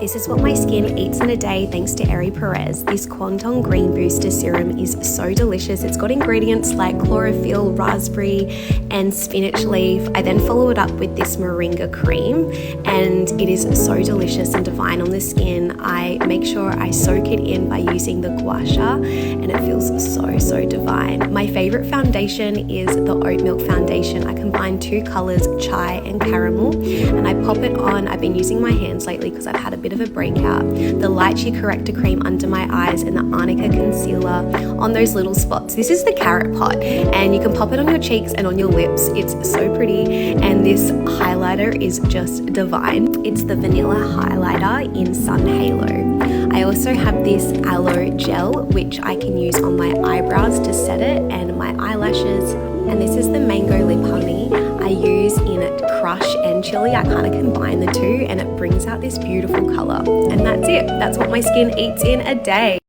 This is what my skin eats in a day thanks to Ere Perez. This Quantum Green Booster Serum is so delicious. It's got ingredients like chlorophyll, raspberry and spinach leaf. I then follow it up with this moringa cream and it is so delicious and divine on the skin. I make sure I soak it in by using the gua sha and it feels so divine. My favorite foundation is the oat milk foundation. I combine two colors, chai and caramel, and I pop it on. I've been using my hands lately because I've had a bit of a breakout. The Lychee Corrector Cream under my eyes and the Arnica Concealer on those little spots. This is the Carrot Pot and you can pop it on your cheeks and on your lips. It's so pretty, and this highlighter is just divine. It's the Vanilla Highlighter in Sun Halo. I also have this aloe gel which I can use on my eyebrows to set it and my eyelashes, and this is the Mango Lip Honey I use in Crush and Chili. I kind of combine the two and it brings out this beautiful color, and that's it. That's what my skin eats in a day.